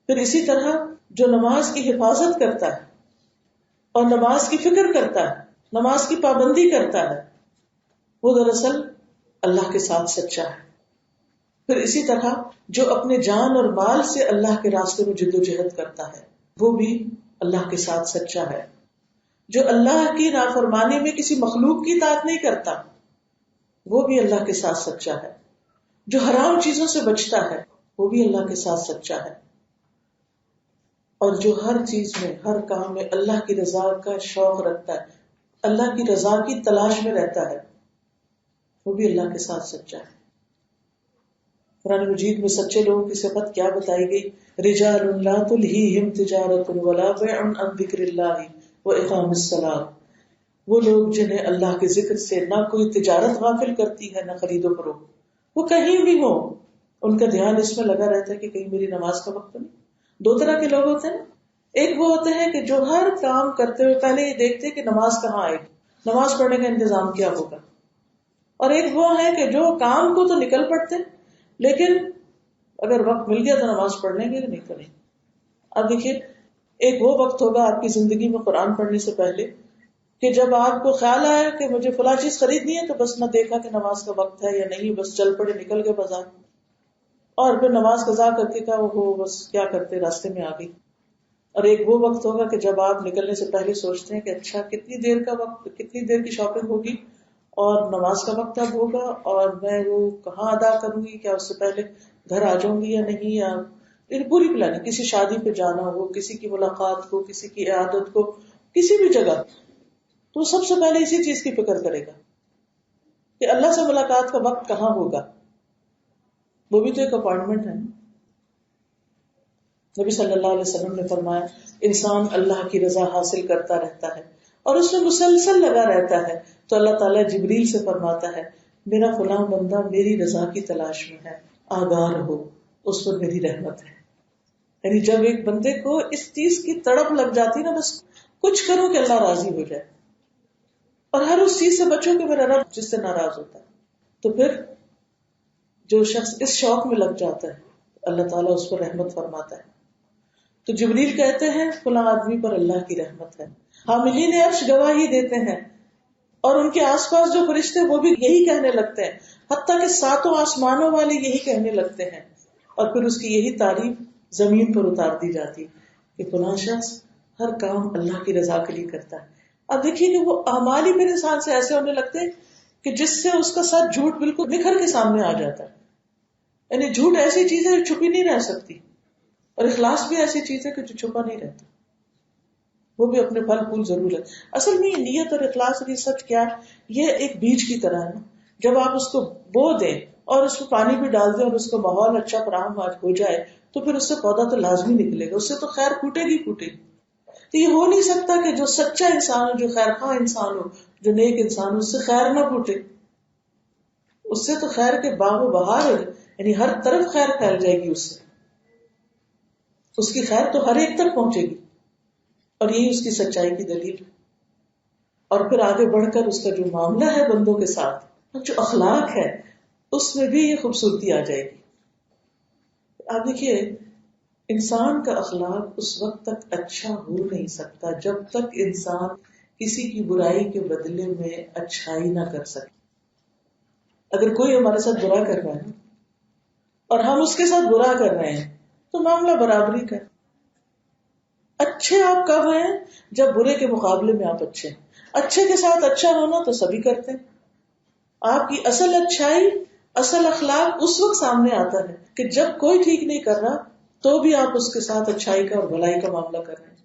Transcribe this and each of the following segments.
پھر اسی طرح جو نماز کی حفاظت کرتا ہے اور نماز کی فکر کرتا ہے, نماز کی پابندی کرتا ہے, وہ دراصل اللہ کے ساتھ سچا ہے. پھر اسی طرح جو اپنے جان اور مال سے اللہ کے راستے میں جدوجہد کرتا ہے وہ بھی اللہ کے ساتھ سچا ہے. جو اللہ کی نافرمانی میں کسی مخلوق کی اطاعت نہیں کرتا وہ بھی اللہ کے ساتھ سچا ہے. جو حرام چیزوں سے بچتا ہے وہ بھی اللہ کے ساتھ سچا ہے. اور جو ہر چیز میں, ہر کام میں اللہ کی رضا کا شوق رکھتا ہے, اللہ کی رضا کی تلاش میں رہتا ہے, وہ بھی اللہ کے ساتھ سچا ہے. قرآن مجید میں سچے لوگوں کی صفت کیا بتائی گئی؟ رجال لا تلہیہم تجارت ولا بیع عن ذکر اللہ واقام الصلاۃ. وہ لوگ جنہیں اللہ کے ذکر سے نہ کوئی تجارت غافل کرتی ہے نہ خرید و فروخت, وہ کہیں بھی ہو ان کا دھیان اس میں لگا رہتا ہے کہ کہیں میری نماز کا وقت نہیں. دو طرح کے لوگ ہوتے ہیں نا, ایک وہ ہوتے ہیں کہ جو ہر کام کرتے ہوئے پہلے یہ دیکھتے کہ نماز کہاں آئے گی, نماز پڑھنے کا انتظام کیا ہوگا. اور ایک وہ ہے کہ جو کام کو تو نکل پڑتے لیکن اگر وقت مل گیا تو نماز پڑھ لیں گے نہیں تو نہیں. اب دیکھیے, ایک وہ وقت ہوگا آپ کی زندگی میں قرآن پڑھنے سے پہلے کہ جب آپ کو خیال آیا کہ مجھے فلاں چیز خریدنی ہے تو بس نہ دیکھا کہ نماز کا وقت ہے یا نہیں, بس چل پڑے, نکل گئے بازار, اور پھر نماز قضا کر کے کہا وہ بس کیا کرتے راستے میں آ گئی. اور ایک وہ وقت ہوگا کہ جب آپ نکلنے سے پہلے سوچتے ہیں کہ اچھا کتنی دیر کا وقت, کتنی دیر کی شاپنگ ہوگی اور نماز کا وقت اب ہوگا اور میں وہ کہاں ادا کروں گی, کیا اس سے پہلے گھر آ جاؤں گی یا نہیں, یا پوری پلاننگ, کسی شادی پہ جانا ہو, کسی کی ملاقات کو, کسی کی عیادت کو, کسی بھی جگہ, تو سب سے پہلے اسی چیز کی فکر کرے گا کہ اللہ سے ملاقات کا وقت کہاں ہوگا. وہ بھی تو ایک اپائنٹمنٹ ہے. نبی صلی اللہ علیہ وسلم نے فرمایا انسان اللہ کی رضا حاصل کرتا رہتا ہے اور اس میں مسلسل لگا رہتا ہے تو اللہ تعالیٰ جبریل سے فرماتا ہے میرا فلاں بندہ میری رضا کی تلاش میں ہے, آگاہ رہو, اس پر میری رحمت ہے. یعنی جب ایک بندے کو اس چیز کی تڑپ لگ جاتی نا, بس کچھ کرو کہ اللہ راضی ہو جائے اور ہر اس چیز سے بچو کہ میرا رب جس سے ناراض ہوتا ہے, تو پھر جو شخص اس شوق میں لگ جاتا ہے اللہ تعالیٰ اس پر رحمت فرماتا ہے. تو جبریل کہتے ہیں فلاں آدمی پر اللہ کی رحمت ہے. حاملین عرش گواہی دیتے ہیں اور ان کے آس پاس جو فرشتے وہ بھی یہی کہنے لگتے ہیں, حتیٰ کہ ساتوں آسمانوں والے یہی کہنے لگتے ہیں, اور پھر اس کی یہی تعریف زمین پر اتار دی جاتی کہ فلاں شخص ہر کام اللہ کی رضا کے لیے کرتا ہے. اب دیکھیے کہ وہ اعمال ہی پھر انسان سے ایسے ہونے لگتے ہیں کہ جس سے اس کا سچ جھوٹ بالکل نکھر کے سامنے آ جاتا ہے. یعنی جھوٹ ایسی چیز ہے جو چھپی نہیں رہ سکتی, اور اخلاص بھی ایسی چیز ہے کہ جو چھپا نہیں رہتا, وہ بھی اپنے پھل پھول ضرور ہے. اصل میں نیت اور اخلاص اور یہ سچ کیا ہے, یہ ایک بیج کی طرح ہے. جب آپ اس کو بو دیں اور اس کو پانی بھی ڈال دیں اور اس کو ماحول اچھا فراہم ہو جائے تو پھر اس سے پودا تو لازمی نکلے گا, اس سے تو خیر پھوٹے گی پھوٹے گی. تو یہ ہو نہیں سکتا کہ جو سچا انسان ہو, جو خیر خواہ انسان ہو, جو نیک انسان ہو, اس سے خیر نہ پھوٹے. اس سے تو خیر کے باغ و بہار ہے, یعنی ہر طرف خیر پھیل جائے گی, اس سے اس کی خیر تو ہر ایک تک پہنچے گی, اور یہی اس کی سچائی کی دلیل ہے. اور پھر آگے بڑھ کر اس کا جو معاملہ ہے بندوں کے ساتھ, جو اخلاق ہے, اس میں بھی یہ خوبصورتی آ جائے گی. آپ دیکھیے انسان کا اخلاق اس وقت تک اچھا ہو نہیں سکتا جب تک انسان کسی کی برائی کے بدلے میں اچھائی نہ کر سکے. اگر کوئی ہمارے ساتھ برا کر رہا ہے اور ہم اس کے ساتھ برا کر رہے ہیں تو معاملہ برابری کا. اچھے آپ کب ہیں جب برے کے مقابلے میں آپ اچھے ہیں. اچھے کے ساتھ اچھا ہونا تو سبھی کرتے ہیں. آپ کی اصل اچھائی, اصل اخلاق اس وقت سامنے آتا ہے کہ جب کوئی ٹھیک نہیں کر رہا تو بھی آپ اس کے ساتھ اچھائی کا اور بھلائی کا معاملہ کر رہے ہیں.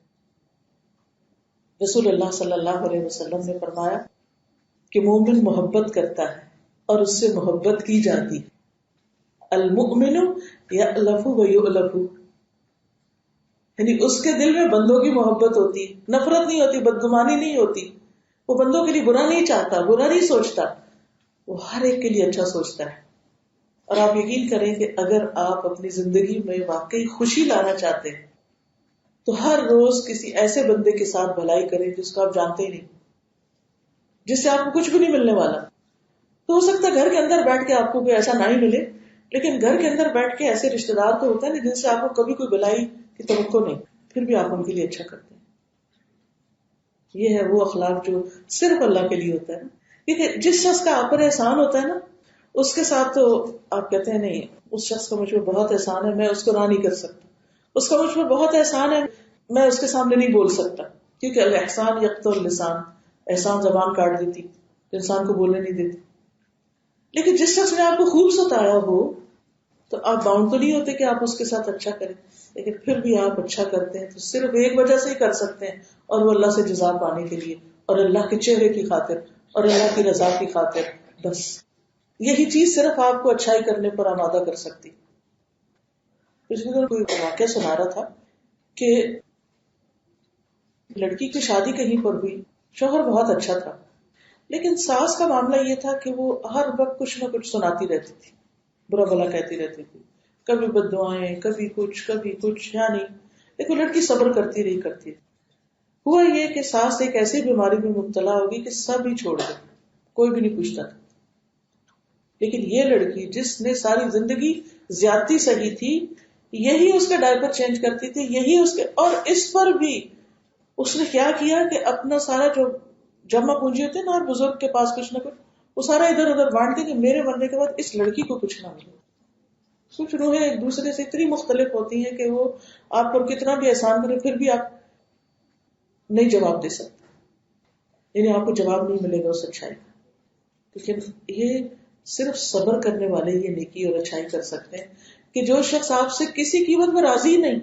رسول اللہ صلی اللہ علیہ وسلم نے فرمایا کہ مومن محبت کرتا ہے اور اس سے محبت کی جاتی ہے. المؤمن یألف ویؤلف, یعنی اس کے دل میں بندوں کی محبت ہوتی, نفرت نہیں ہوتی, بدگمانی نہیں ہوتی. وہ بندوں کے لیے برا نہیں چاہتا, برا نہیں سوچتا, وہ ہر ایک کے لیے اچھا سوچتا ہے. اور آپ یقین کریں کہ اگر آپ اپنی زندگی میں واقعی خوشی لانا چاہتے ہیں تو ہر روز کسی ایسے بندے کے ساتھ بھلائی کریں جس کو آپ جانتے ہی نہیں, جس سے آپ کو کچھ بھی نہیں ملنے والا. تو ہو سکتا ہے گھر کے اندر بیٹھ کے آپ کو کوئی ایسا نہ ہی ملے, لیکن گھر کے اندر بیٹھ کے ایسے رشتے دار تو ہوتے ہیں جن سے آپ کو کبھی کوئی بھلائی کی توقع نہیں، پھر بھی آپ ان کے لیے اچھا کرتے ہیں. یہ ہے وہ اخلاق جو صرف اللہ کے لیے ہوتا ہے نا. کیونکہ جس شخص کا آپ پر احسان ہوتا ہے نا، اس کے ساتھ تو آپ کہتے ہیں نہیں اس شخص کا مجھ پر بہت احسان ہے، میں اس کو نہ نہیں کر سکتا، اس کا مجھ پر بہت احسان ہے، میں اس کے سامنے نہیں بول سکتا. کیونکہ الاحسان یقطع اللسان، احسان زبان کاٹ دیتی، انسان کو بولنے نہیں دیتی. لیکن جس شخص نے آپ کو خوب ستایا ہو تو آپ باؤنڈ تو نہیں ہوتے کہ آپ اس کے ساتھ اچھا کریں، لیکن پھر بھی آپ اچھا کرتے ہیں تو صرف ایک وجہ سے ہی کر سکتے ہیں، اور وہ اللہ سے جزا پانے کے لیے، اور اللہ کے چہرے کی خاطر، اور اللہ کی رضا کی خاطر. بس یہی چیز صرف آپ کو اچھائی کرنے پر آمادہ کر سکتی. پچھلے دن کوئی واقعہ سنا رہا تھا کہ لڑکی کی شادی کہیں پر ہوئی، شوہر بہت اچھا تھا، لیکن ساس کا معاملہ یہ تھا کہ وہ ہر وقت کچھ نہ کچھ سناتی رہتی تھی، برا بھلا کہتی رہتی تھی، کبھی بد دعائیں، کبھی کچھ یعنی. دیکھو لڑکی صبر کرتی رہی. ہوا یہ کہ ساس ایک ایسی بیماری میں مبتلا ہوگی کہ سب ہی چھوڑ گئے، کوئی بھی نہیں پوچھتا تھا. لیکن یہ لڑکی جس نے ساری زندگی زیادتی سہی تھی، یہی اس کا ڈائپر چینج کرتی تھی، یہی اس کے، اور اس پر بھی اس نے کیا کیا کہ اپنا سارا جو جمع پونجی ہوتے ہیں نا، اور بزرگ کے پاس کچھ نہ کچھ، وہ سارا ادھر ادھر بانٹ دے کہ میرے مرنے کے بعد اس لڑکی کو کچھ نہ ملے. کچھ روحیں ایک دوسرے سے اتنی مختلف ہوتی ہیں کہ وہ آپ پر کتنا بھی احسان کرے پھر بھی آپ نہیں جواب دے سکتے، یعنی آپ کو جواب نہیں ملے گا اس اچھائی کا. لیکن یہ صرف صبر کرنے والے یہ نیکی اور اچھائی کر سکتے ہیں کہ جو شخص آپ سے کسی قیمت میں راضی نہیں،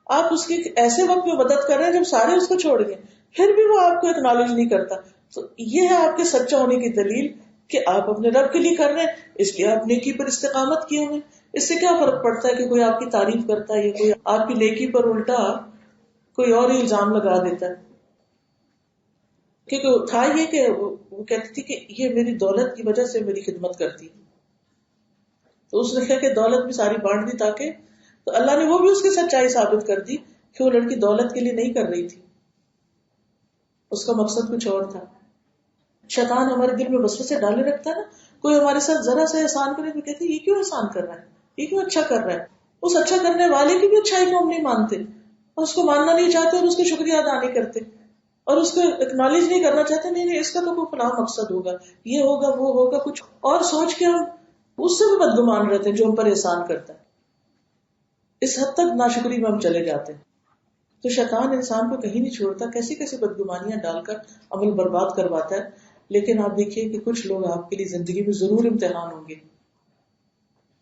آپ اس کی ایسے وقت میں مدد کر رہے ہیں جب سارے اس کو چھوڑ گئے، پھر بھی وہ آپ کو اکنالج نہیں کرتا، تو یہ ہے آپ کے سچا ہونے کی دلیل کہ آپ اپنے رب کے لیے کر رہے ہیں، اس لیے آپ نیکی پر استقامت کیے ہوئے. اس سے کیا فرق پڑتا ہے کہ کوئی آپ کی تعریف کرتا ہے یا کوئی آپ کی نیکی پر الٹا کوئی اور الزام لگا دیتا ہے. کیونکہ تھا یہ کہ وہ کہتی تھی کہ یہ میری دولت کی وجہ سے میری خدمت کرتی، تو اس نے کہا کہ دولت بھی ساری بانٹ دی تاکہ، تو اللہ نے وہ بھی اس کی سچائی ثابت کر دی کہ وہ لڑکی دولت کے لیے نہیں کر رہی تھی، اس کا مقصد کچھ اور تھا. شیطان ہمارے دل میں وسوسے ڈالے رکھتا ہے نا، کوئی ہمارے ساتھ ذرا سا احسان کرے تو کہتے ہیں یہ کیوں احسان کر رہا ہے، یہ کیوں اچھا کر رہا ہے. اس اچھا کرنے والے کی بھی اچھائی کو ہم نہیں مانتے، اور اس کو ماننا نہیں چاہتے، اور اس کو شکریہ ادا نہیں کرتے، اور اس کو اکنالج نہیں کرنا چاہتے. نہیں اس کا تو کوئی فلاں مقصد ہوگا، یہ ہوگا وہ ہوگا، کچھ اور سوچ کے ہم اس سے بھی بدگمان رہتے ہیں جو ہم پر احسان کرتا ہے. اس حد تک ناشکری میں ہم چلے جاتے ہیں. تو شیطان انسان کو کہیں نہیں چھوڑتا، کیسی کیسی بدگمانیاں ڈال کر عمل برباد کرواتا ہے. لیکن آپ دیکھیے کہ کچھ لوگ آپ کے لیے زندگی میں ضرور امتحان ہوں گے.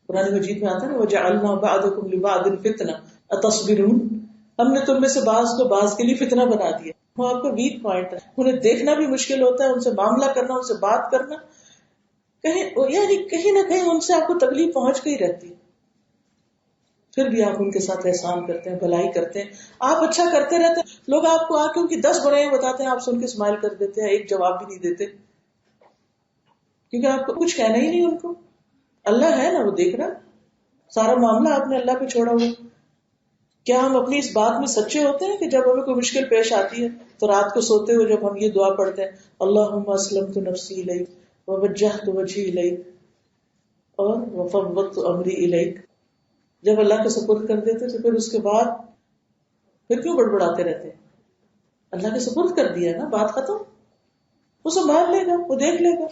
قرآن مجید میں آتا ہے وَجَعَلْنَا بَعْضَكُمْ لِبَعْضٍ فِتْنَةً أَتَصْبِرُونَ، ہم نے تم میں سے بعض کو بعض کے لیے فتنہ بنا دیا. وہ آپ کا ویک پوائنٹ ہے، انہیں دیکھنا بھی مشکل ہوتا ہے، ان سے معاملہ کرنا، ان سے بات کرنا، کہیں نہ کہیں ان سے آپ کو تکلیف پہنچ گئی رہتی، پھر بھی آپ ان کے ساتھ احسان کرتے ہیں، بھلائی کرتے ہیں، آپ اچھا کرتے رہتے ہیں. لوگ آپ کو آ کے ان کی 10 برائیاں بتاتے ہیں، آپ سن کے اسمائل کر دیتے ہیں، ایک جواب بھی نہیں دیتے، کیونکہ آپ کو کچھ کہنا ہی نہیں ان کو. اللہ ہے نا، وہ دیکھ رہا، سارا معاملہ آپ نے اللہ پہ چھوڑا ہوا. کیا ہم اپنی اس بات میں سچے ہوتے ہیں کہ جب ہمیں کوئی مشکل پیش آتی ہے تو رات کو سوتے ہوئے جب ہم یہ دعا پڑھتے ہیں اللہم اسلمت نفسی الیک ووجہت وجہی الیک اور وفوضت امری الیک، جب اللہ کے سپرد کر دیتے تو پھر اس کے بعد پھر کیوں بڑبڑاتے رہتے ہیں؟ اللہ کے سپرد کر دیا نا، بات ختم، وہ سنبھال لے گا، وہ دیکھ لے گا.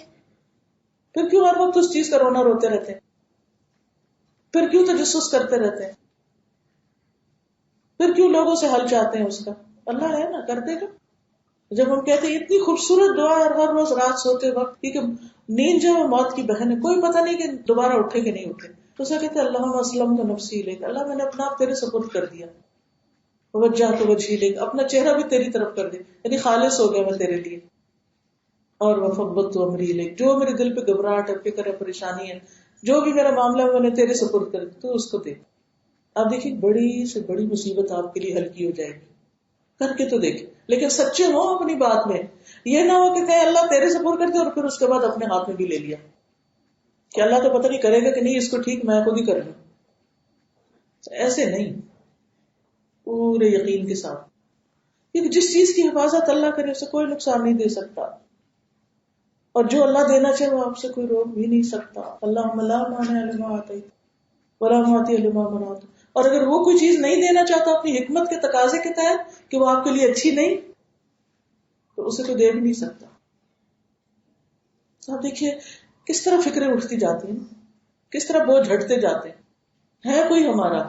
پھر کیوں ہر وقت اس چیز کا رونا روتے رہتے ہیں؟ پھر کیوں تجسس کرتے رہتے ہیں؟ پھر کیوں لوگوں سے حل چاہتے ہیں اس کا؟ اللہ ہے نا، کر دے گا. جب ہم کہتے ہیں اتنی خوبصورت دعا ہر روز رات سوتے وقت، کیونکہ نیند جو ہے موت کی بہن ہے، کوئی پتہ نہیں کہ دوبارہ اٹھے کہ نہیں اٹھے، تو اسے کہتے ہیں اللہم اسلمت نفسی الیک، اللہ میں نے اپنا آپ تیرے سپرد کر دیا، وجہت وجہی الیک، اپنا چہرہ بھی تیری طرف کر دیا، یعنی خالص ہو گیا میں تیرے لیے، اور وفوضت امری الیک، جو میرے دل پہ گھبراہٹ ہے، فکر ہے، پریشانی ہے، جو بھی میرا معاملہ ہے میں نے تیرے سپرد کر دیا، تو اس کو دے. آپ دیکھیں بڑی سے بڑی مصیبت آپ کے لیے ہلکی ہو جائے گی. کر کے تو دیکھیں، لیکن سچے ہو اپنی بات میں، یہ نہ ہو کہ کہیں اللہ تیرے سپرد کر دے اور پھر اس کے بعد اپنے ہاتھ میں بھی لے لیا کہ اللہ تو پتہ نہیں کرے گا کہ نہیں، اس کو ٹھیک میں خود ہی کر لوں. ایسے نہیں، پورے یقین کے ساتھ، کیونکہ جس چیز کی حفاظت اللہ کرے اسے کوئی نقصان نہیں دے سکتا، اور جو اللہ دینا چاہے وہ آپ سے کوئی روک بھی نہیں سکتا. اللہم لا مانع لما اعطیت ولا معطی لما منعت اور اگر وہ کوئی چیز نہیں دینا چاہتا اپنی حکمت کے تقاضے کے تحت کہ وہ آپ کے لیے اچھی نہیں، تو اسے تو دے بھی نہیں سکتا. تو آپ دیکھیے کس طرح فکریں اٹھتی جاتی ہیں، کس طرح بوجھ ہٹتے جاتے ہیں. ہے کوئی ہمارا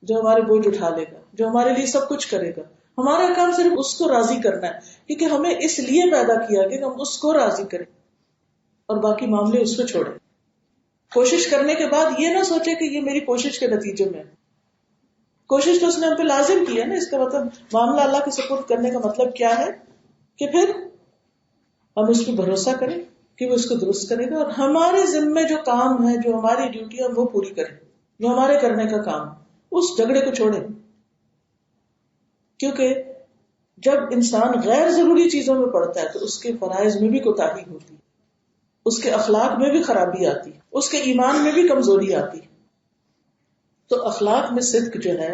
جو ہمارے بوجھ اٹھا لے گا، جو ہمارے لیے سب کچھ کرے گا؟ ہمارا کام صرف اس کو راضی کرنا ہے، کیونکہ ہمیں اس لیے پیدا کیا کہ ہم اس کو راضی کریں اور باقی معاملے اس پہ چھوڑیں. کوشش کرنے کے بعد یہ نہ سوچے کہ یہ میری کوشش کے نتیجے میں ہے. کوشش تو اس نے ہم پہ لازم کی ہے نا. اس کا مطلب معاملہ اللہ کے سپرد کرنے کا مطلب کیا ہے کہ پھر ہم اس پہ بھروسہ کریں کہ وہ اس کو درست کرے گا، اور ہمارے ذمے جو کام ہے، جو ہماری ڈیوٹی ہے، وہ پوری کریں. جو ہمارے کرنے کا کام، اس جھگڑے کو چھوڑیں. کیونکہ جب انسان غیر ضروری چیزوں میں پڑتا ہے تو اس کے فرائض میں بھی کوتاہی ہوتی ہے، اس کے اخلاق میں بھی خرابی آتی، اس کے ایمان میں بھی کمزوری آتی. تو اخلاق میں صدق جو ہے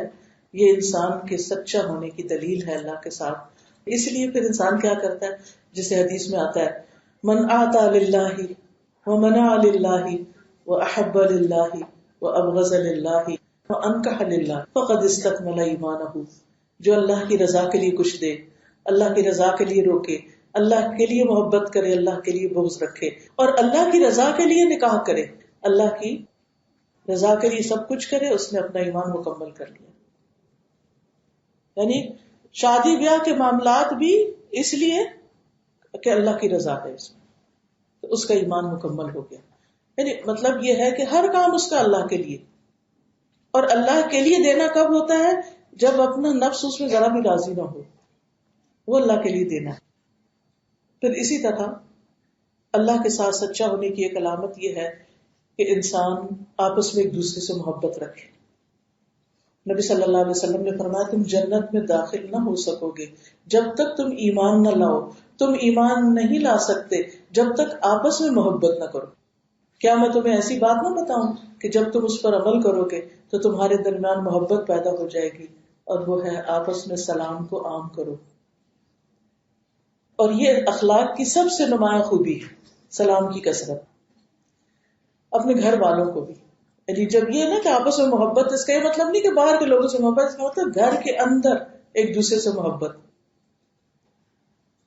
یہ انسان کے سچا ہونے کی دلیل ہے اللہ کے ساتھ. اس لیے پھر انسان کیا کرتا ہے، جسے حدیث میں آتا ہے من آتا للہ ومنع للہ واحب للہ وابغض للہ وانکح للہ فقد استکمل ایمانہ. جو اللہ کی رضا کے لیے کچھ دے، اللہ کی رضا کے لیے روکے، اللہ کے لیے محبت کرے، اللہ کے لیے بغض رکھے، اور اللہ کی رضا کے لیے نکاح کرے، اللہ کی رضا کے لیے سب کچھ کرے، اس نے اپنا ایمان مکمل کر لیا. یعنی شادی بیاہ کے معاملات بھی اس لیے کہ اللہ کی رضا ہے اس میں، تو اس کا ایمان مکمل ہو گیا. یعنی مطلب یہ ہے کہ ہر کام اس کا اللہ کے لیے، اور اللہ کے لیے دینا کب ہوتا ہے؟ جب اپنا نفس اس میں ذرا بھی راضی نہ ہو، وہ اللہ کے لیے دینا ہے. پھر اسی طرح اللہ کے ساتھ سچا ہونے کی ایک علامت یہ ہے کہ انسان آپس میں ایک دوسرے سے محبت رکھے. نبی صلی اللہ علیہ وسلم نے فرمایا تم جنت میں داخل نہ ہو سکو گے جب تک تم ایمان نہ لاؤ. تم ایمان نہیں لا سکتے جب تک آپس میں محبت نہ کرو. کیا میں تمہیں ایسی بات نہ بتاؤں کہ جب تم اس پر عمل کرو گے تو تمہارے درمیان محبت پیدا ہو جائے گی، اور وہ ہے آپس میں سلام کو عام کرو. اور یہ اخلاق کی سب سے نمایاں خوبی ہے، سلام کی کثرت. اپنے گھر والوں کو بھی، یعنی جب یہ نا کہ آپس میں محبت، اس کا یہ مطلب نہیں کہ باہر کے لوگوں سے محبت، اس کا مطلب گھر کے اندر ایک دوسرے سے محبت.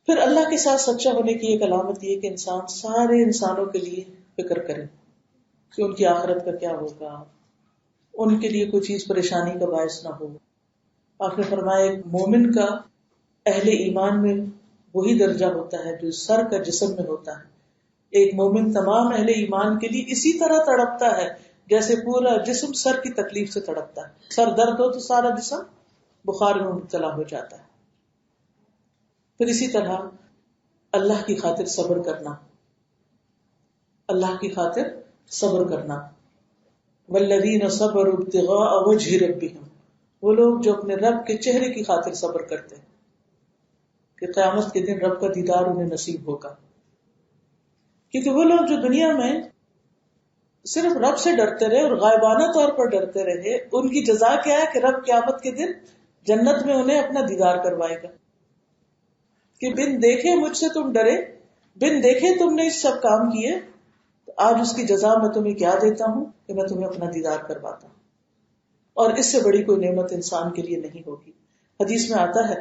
پھر اللہ کے ساتھ سچا ہونے کی ایک علامت یہ کہ انسان سارے انسانوں کے لیے فکر کرے کہ ان کی آخرت کا کیا ہوگا، ان کے لیے کوئی چیز پریشانی کا باعث نہ ہو. آپ نے فرمایا ایک مومن کا اہل ایمان میں وہی درجہ ہوتا ہے جو سر کا جسم میں ہوتا ہے. ایک مومن تمام اہل ایمان کے لیے اسی طرح تڑپتا ہے جیسے پورا جسم سر کی تکلیف سے تڑپتا ہے. سر درد ہو تو سارا جسم بخار میں مبتلا ہو جاتا ہے. پھر اسی طرح اللہ کی خاطر صبر کرنا، اللہ کی خاطر صبر کرنا. والذین صبروا ابتغاء وجہ ربہم، وہ لوگ جو اپنے رب کے چہرے کی خاطر صبر کرتے ہیں کہ قیامت کے دن رب کا دیدار انہیں نصیب ہوگا. کیونکہ وہ لوگ جو دنیا میں صرف رب سے ڈرتے رہے اور غائبانہ طور پر ڈرتے رہے، ان کی جزا کیا ہے کہ رب قیامت کے دن جنت میں انہیں اپنا دیدار کروائے گا. کہ بن دیکھے مجھ سے تم ڈرے، بن دیکھے تم نے اس سب کام کیے، تو آج اس کی جزا میں تمہیں کیا دیتا ہوں کہ میں تمہیں اپنا دیدار کرواتا ہوں. اور اس سے بڑی کوئی نعمت انسان کے لیے نہیں ہوگی. حدیث میں آتا ہے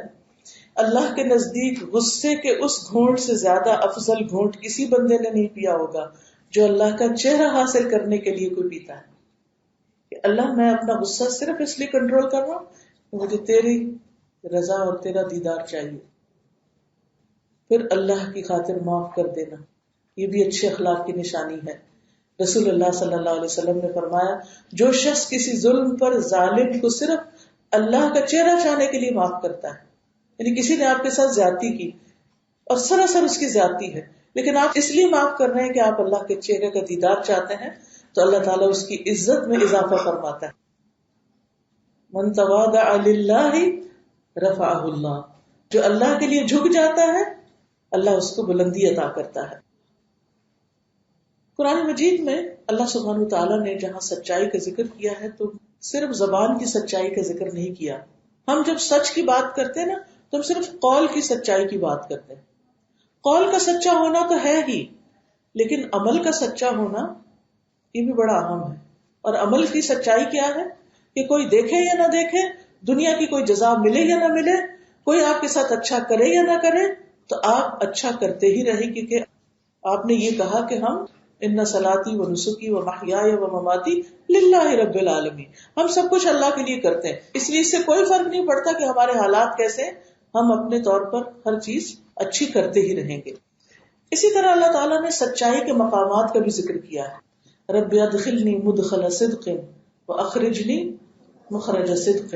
اللہ کے نزدیک غصے کے اس گھونٹ سے زیادہ افضل گھونٹ کسی بندے نے نہیں پیا ہوگا جو اللہ کا چہرہ حاصل کرنے کے لیے کوئی پیتا ہے. کہ اللہ میں اپنا غصہ صرف اس لیے کنٹرول کر رہا ہوں کہ مجھے تیری رضا اور تیرا دیدار چاہیے. پھر اللہ کی خاطر معاف کر دینا، یہ بھی اچھے اخلاق کی نشانی ہے. رسول اللہ صلی اللہ علیہ وسلم نے فرمایا جو شخص کسی ظلم پر ظالم کو صرف اللہ کا چہرہ چاہنے کے لیے معاف کرتا ہے، یعنی کسی نے آپ کے ساتھ زیادتی کی اور سراسر اس کی زیادتی ہے، لیکن آپ اس لیے معاف کر رہے ہیں کہ آپ اللہ کے چہرے کا دیدار چاہتے ہیں، تو اللہ تعالیٰ اس کی عزت میں اضافہ فرماتا ہے. من تواضع للہ رفعہ اللہ، جو اللہ کے لیے جھک جاتا ہے اللہ اس کو بلندی عطا کرتا ہے. قرآن مجید میں اللہ سبحانہ وتعالیٰ نے جہاں سچائی کا ذکر کیا ہے تو صرف زبان کی سچائی کا ذکر نہیں کیا. ہم جب سچ کی بات کرتے ہیں نا تو ہم صرف قول کی سچائی کی بات کرتے ہیں. قول کا سچا ہونا تو ہے ہی، لیکن عمل کا سچا ہونا یہ بھی بڑا اہم ہے. اور عمل کی سچائی کیا ہے کہ کوئی دیکھے یا نہ دیکھے، دنیا کی کوئی جزا ملے یا نہ ملے، کوئی آپ کے ساتھ اچھا کرے یا نہ کرے، تو آپ اچھا کرتے ہی رہیں، کیونکہ آپ نے یہ کہا کہ ہم ان صلاتی و نسکی و محیای و مماتی للہ رب العالمین، ہم سب کچھ اللہ کے لیے کرتے ہیں، اس لیے اس سے کوئی فرق نہیں پڑتا کہ ہمارے حالات کیسے، ہم اپنے طور پر ہر چیز اچھی کرتے ہی رہیں گے۔ اسی طرح اللہ تعالیٰ نے سچائی کے مقامات کا بھی ذکر کیا ہے، رب ادخلنی مدخل صدق واخرجنی مخرج صدق،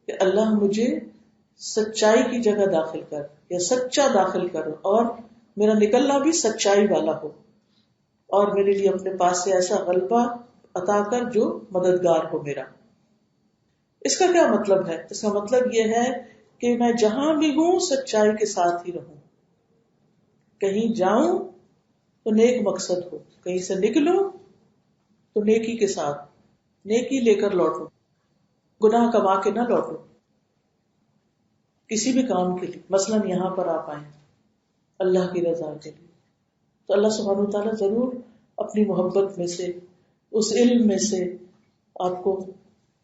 کہ اللہ مجھے سچائی کی جگہ داخل کر یا سچا داخل کر، اور میرا نکلنا بھی سچائی والا ہو، اور میرے لیے اپنے پاس سے ایسا غلبہ عطا کر جو مددگار ہو میرا۔ اس کا کیا مطلب ہے؟ اس کا مطلب یہ ہے کہ میں جہاں بھی ہوں سچائی کے ساتھ ہی رہوں، کہیں جاؤں تو نیک مقصد ہو، کہیں سے نکلوں تو نیکی کے ساتھ، نیکی لے کر لوٹوں، گناہ کما کے نہ لوٹوں کسی بھی کام کے لیے۔ مثلاً یہاں پر آپ آئیں اللہ کی رضا کے لیے، تو اللہ سبحانہ وتعالیٰ ضرور اپنی محبت میں سے، اس علم میں سے آپ کو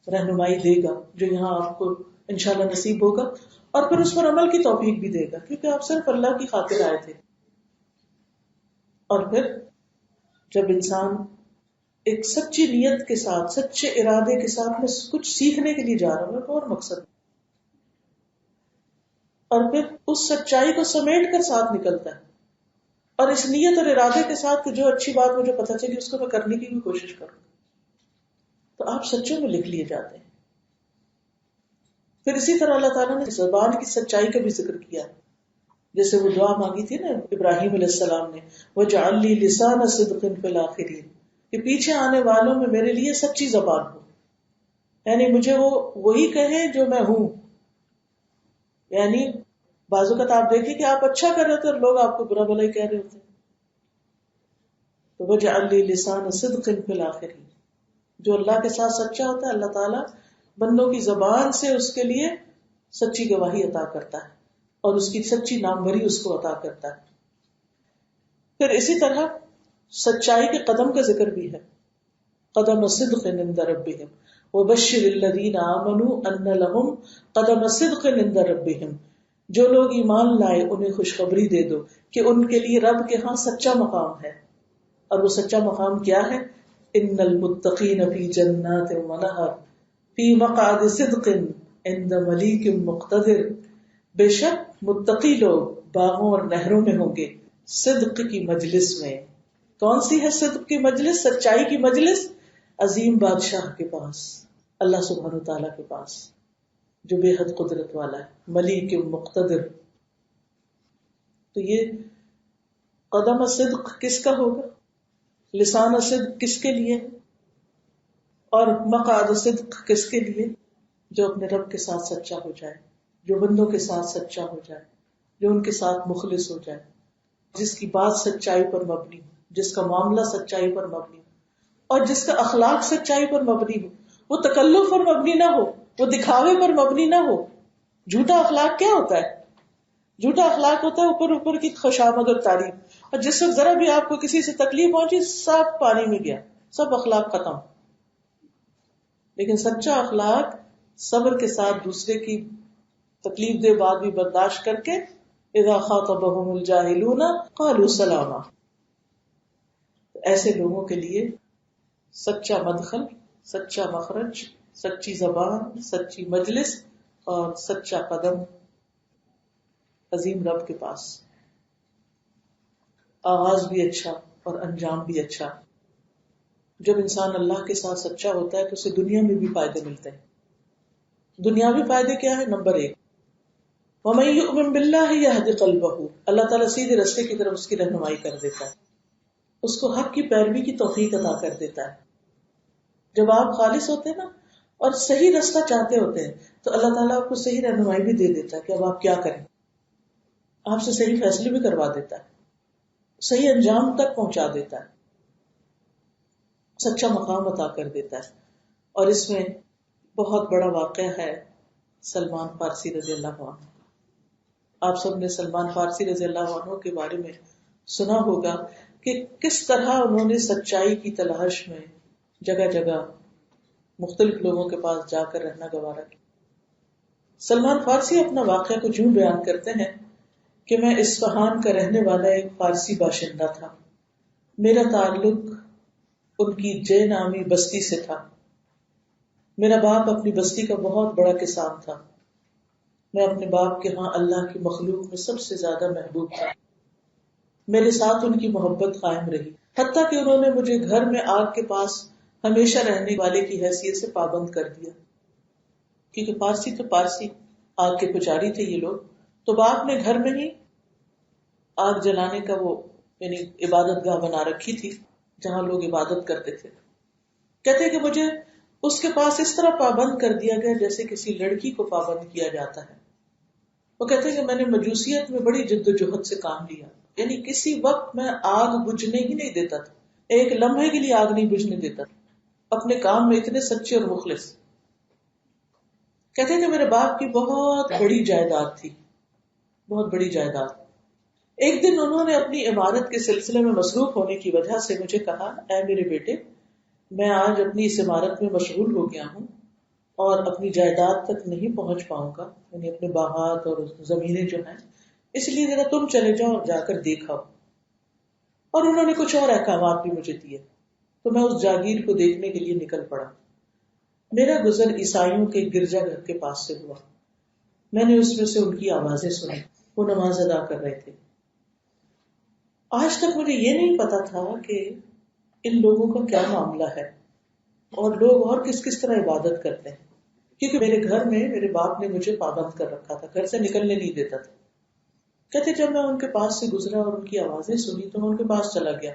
رہنمائی دے گا جو یہاں آپ کو انشاءاللہ نصیب ہوگا، اور پھر اس پر عمل کی توفیق بھی دے گا، کیونکہ آپ صرف اللہ کی خاطر آئے تھے۔ اور پھر جب انسان ایک سچی نیت کے ساتھ، سچے ارادے کے ساتھ میں کچھ سیکھنے کے لیے جا رہا ہوں، اور مقصد، اور پھر اس سچائی کو سمیٹ کر ساتھ نکلتا ہے، اور اس نیت اور ارادے کے ساتھ کہ جو اچھی بات مجھے پتہ چلی اس کو میں کرنے کی بھی کوشش کروں، تو آپ سچوں میں لکھ لیے جاتے ہیں۔ پھر اسی طرح اللہ تعالیٰ نے زبان کی سچائی کا بھی ذکر کیا، جیسے وہ دعا مانگی تھی نا ابراہیم علیہ السلام نے، وَاجْعَلْ لِي لِسَانَ صِدْقٍ فِي الْآخِرِينَ، کہ پیچھے آنے والوں میں میرے لیے سچی زبان ہو، یعنی مجھے وہ وہی کہیں جو میں ہوں۔ یعنی بعض اوقات آپ دیکھیں کہ آپ اچھا کر رہے تھے اور لوگ آپ کو برا بھلا ہی کہہ رہے ہوتے ہیں، تو وَاجْعَلْ لِي لِسَانَ صِدْقٍ فِي الْآخِرِينَ، جو اللہ کے ساتھ سچا ہوتا ہے اللہ تعالیٰ بندوں کی زبان سے اس کے لیے سچی گواہی عطا کرتا ہے، اور اس کی سچی ناموری اس کو عطا کرتا ہے۔ پھر اسی طرح سچائی کے قدم کا ذکر بھی ہے، قدم صدق عند ربهم وبشر الذین آمنوا ان لهم قدم صدق عند ربهم، جو لوگ ایمان لائے انہیں خوشخبری دے دو کہ ان کے لیے رب کے ہاں سچا مقام ہے، اور وہ سچا مقام کیا ہے؟ ان المتقین فی جنات ونہر فی مقعد صدق عند ملیک مقتدر، بے شک متقی لوگ باغوں اور نہروں میں ہوں گے صدق کی مجلس میں۔ کون سی ہے صدق کی مجلس؟ سچائی کی مجلس، عظیم بادشاہ کے پاس، اللہ سبحانہ تعالیٰ کے پاس جو بے حد قدرت والا ہے، ملیک مقتدر۔ تو یہ قدم صدق کس کا ہوگا؟ لسان صدق کس کے لیے، اور مقعد صدق کس کے لیے؟ جو اپنے رب کے ساتھ سچا ہو جائے، جو بندوں کے ساتھ سچا ہو جائے، جو ان کے ساتھ مخلص ہو جائے، جس کی بات سچائی پر مبنی ہو، جس کا معاملہ سچائی پر مبنی ہو، اور جس کا اخلاق سچائی پر مبنی ہو، وہ تکلف پر مبنی نہ ہو، وہ دکھاوے پر مبنی نہ ہو۔ جھوٹا اخلاق کیا ہوتا ہے؟ جھوٹا اخلاق ہوتا ہے اوپر اوپر کی خوشامد اور تعریف، اور جس وقت ذرا بھی آپ کو کسی سے تکلیف پہنچی سب پانی میں گیا، سب اخلاق ختم۔ لیکن سچا اخلاق صبر کے ساتھ دوسرے کی تکلیف دے بات بھی برداشت کر کے، اذا خاطبهم الجاہلون قالوا سلاما، ایسے لوگوں کے لیے سچا مدخل، سچا مخرج، سچی زبان، سچی مجلس اور سچا قدم عظیم رب کے پاس، آغاز بھی اچھا اور انجام بھی اچھا۔ جب انسان اللہ کے ساتھ سچا ہوتا ہے تو اسے دنیا میں بھی فائدے ملتے ہیں۔ دنیاوی فائدے کیا ہے؟ نمبر 1، وَمَن يُؤْمِن بِاللَّهِ يَهْدِ قَلْبَهُ، اللہ تعالیٰ سیدھے راستے کی طرف اس کی رہنمائی کر دیتا ہے، اس کو حق کی پیروی کی توفیق عطا کر دیتا ہے۔ جب آپ خالص ہوتے ہیں نا اور صحیح راستہ چاہتے ہوتے ہیں تو اللہ تعالیٰ آپ کو صحیح رہنمائی بھی دے دیتا ہے کہ اب آپ کیا کریں، آپ سے صحیح فیصلے بھی کروا دیتا ہے، صحیح انجام تک پہنچا دیتا ہے، سچا مقام عطا کر دیتا ہے۔ اور اس میں بہت بڑا واقعہ ہے سلمان فارسی رضی اللہ عنہ۔ آپ سب نے سلمان فارسی رضی اللہ عنہ کے بارے میں سنا ہوگا کہ کس طرح انہوں نے سچائی کی تلاش میں جگہ جگہ مختلف لوگوں کے پاس جا کر رہنا گوارا کیا۔ سلمان فارسی اپنا واقعہ کو یوں بیان کرتے ہیں کہ میں اصفہان کا رہنے والا ایک فارسی باشندہ تھا۔ میرا تعلق ان کی جے نامی بستی سے تھا۔ میرا باپ اپنی بستی کا بہت بڑا کسان تھا۔ میں اپنے باپ کے ہاں اللہ کی مخلوق میں سب سے زیادہ محبوب تھا۔ میرے ساتھ ان کی محبت قائم رہی، حتیٰ کہ انہوں نے مجھے گھر میں آگ کے پاس ہمیشہ رہنے والے کی حیثیت سے پابند کر دیا، کیونکہ پارسی تو پارسی آگ کے پجاری تھے یہ لوگ، تو باپ نے گھر میں ہی آگ جلانے کا وہ یعنی عبادت گاہ بنا رکھی تھی جہاں لوگ عبادت کرتے تھے۔ کہتے کہ مجھے اس کے پاس اس طرح پابند کر دیا گیا جیسے کسی لڑکی کو پابند کیا جاتا ہے۔ وہ کہتے کہ میں نے مجوسیت میں بڑی جد و جہد سے کام لیا، یعنی کسی وقت میں آگ بجھنے ہی نہیں دیتا تھا، ایک لمحے کے لیے آگ نہیں بجھنے دیتا تھا، اپنے کام میں اتنے سچے اور مخلص۔ کہتے کہ میرے باپ کی بہت بڑی جائیداد تھی، بہت بڑی جائیداد۔ ایک دن انہوں نے اپنی عمارت کے سلسلے میں مصروف ہونے کی وجہ سے مجھے کہا، اے میرے بیٹے، میں آج اپنی اس عمارت میں مشغول ہو گیا ہوں اور اپنی جائیداد تک نہیں پہنچ پاؤں گا، یعنی اپنے باغات اور زمینیں جو ہیں، اس لیے ذرا تم چلے جاؤ اور جا کر دیکھاؤ۔ اور انہوں نے کچھ اور احکامات بھی مجھے دیے، تو میں اس جاگیر کو دیکھنے کے لیے نکل پڑا۔ میرا گزر عیسائیوں کے گرجا گھر کے پاس سے ہوا۔ میں نے اس میں سے ان کی آوازیں سنی، وہ نماز ادا کر رہے تھے۔ آج تک مجھے یہ نہیں پتا تھا کہ ان لوگوں کا کیا معاملہ ہے اور لوگ اور کس کس طرح عبادت کرتے ہیں، کیونکہ میرے گھر میں میرے باپ نے مجھے پابند کر رکھا تھا، گھر سے نکلنے نہیں دیتا تھا۔ کہتے جب میں ان کے پاس سے گزرا اور ان کی آوازیں سنی تو میں ان کے پاس چلا گیا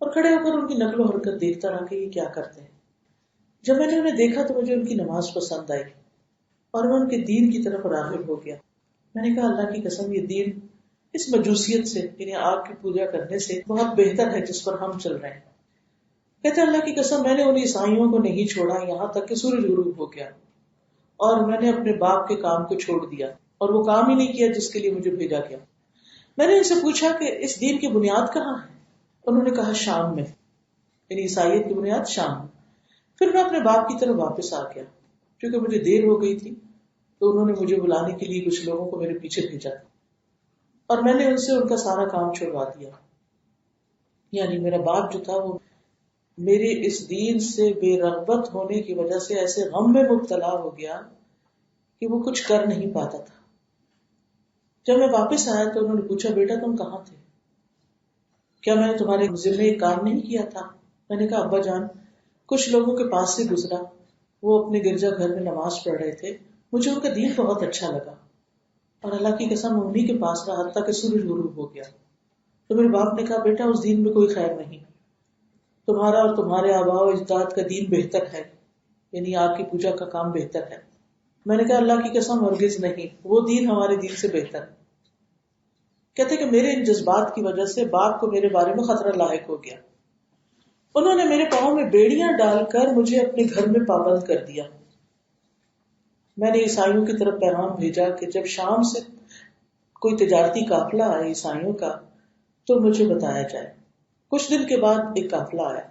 اور کھڑے ہو کر ان کی نقل و حرکت دیکھتا رہا کہ یہ کیا کرتے ہیں۔ جب میں نے انہیں دیکھا تو مجھے ان کی نماز پسند آئی اور میں ان کے دین کی طرف راغب ہو گیا۔ میں نے کہا اللہ کی قسم یہ دین اس مجوسیت سے یعنی آگ کی پوجا کرنے سے بہت بہتر ہے جس پر ہم چل رہے ہیں۔ کہتے اللہ کی قسم میں نے ان عیسائیوں کو نہیں چھوڑا یہاں تک کہ سورج غروب ہو گیا، اور میں نے اپنے باپ کے کام کو چھوڑ دیا اور وہ کام ہی نہیں کیا جس کے لیے مجھے بھیجا گیا۔ میں نے ان سے پوچھا کہ اس دین کی بنیاد کہاں ہے؟ انہوں نے کہا شام میں، یعنی عیسائیت کی بنیاد شام میں۔ پھر میں اپنے باپ کی طرف واپس آ گیا، کیونکہ مجھے دیر ہو گئی تھی تو انہوں نے مجھے بلانے کے لیے کچھ لوگوں کو میرے پیچھے بھیجا اور میں نے ان سے ان کا سارا کام چھڑوا دیا۔ یعنی میرا باپ جو تھا وہ میرے اس دین سے بے رغبت ہونے کی وجہ سے ایسے غم میں مبتلا ہو گیا کہ وہ کچھ کر نہیں پاتا تھا۔ جب میں واپس آیا تو انہوں نے پوچھا بیٹا تم کہاں تھے؟ کیا میں نے تمہارے ذمہ ایک کام نہیں کیا تھا؟ میں نے کہا ابا جان کچھ لوگوں کے پاس سے گزرا، وہ اپنے گرجا گھر میں نماز پڑھ رہے تھے، مجھے ان کا دین بہت اچھا لگا اور اللہ کی قسم انہی کے پاس رہا حتیٰ کہ سورج غروب ہو گیا۔ تو میرے باپ نے کہا بیٹا اس دین میں کوئی خیر نہیں، تمہارا اور تمہارے آباء و اجداد کا دین بہتر ہے، یعنی آپ کی پوجا کا کام بہتر ہے۔ میں نے کہا اللہ کی قسم ہرگز نہیں، وہ دین ہمارے دین سے بہتر ہے۔ کہتے کہ میرے ان جذبات کی وجہ سے باپ کو میرے بارے میں خطرہ لاحق ہو گیا۔ انہوں نے میرے پاؤں میں بیڑیاں ڈال کر مجھے اپنے گھر میں پابند کر دیا۔ میں نے عیسائیوں کی طرف پیغام بھیجا کہ جب شام سے کوئی تجارتی قافلہ آئے عیسائیوں کا تو مجھے بتایا جائے۔ کچھ دن کے بعد ایک قافلہ آیا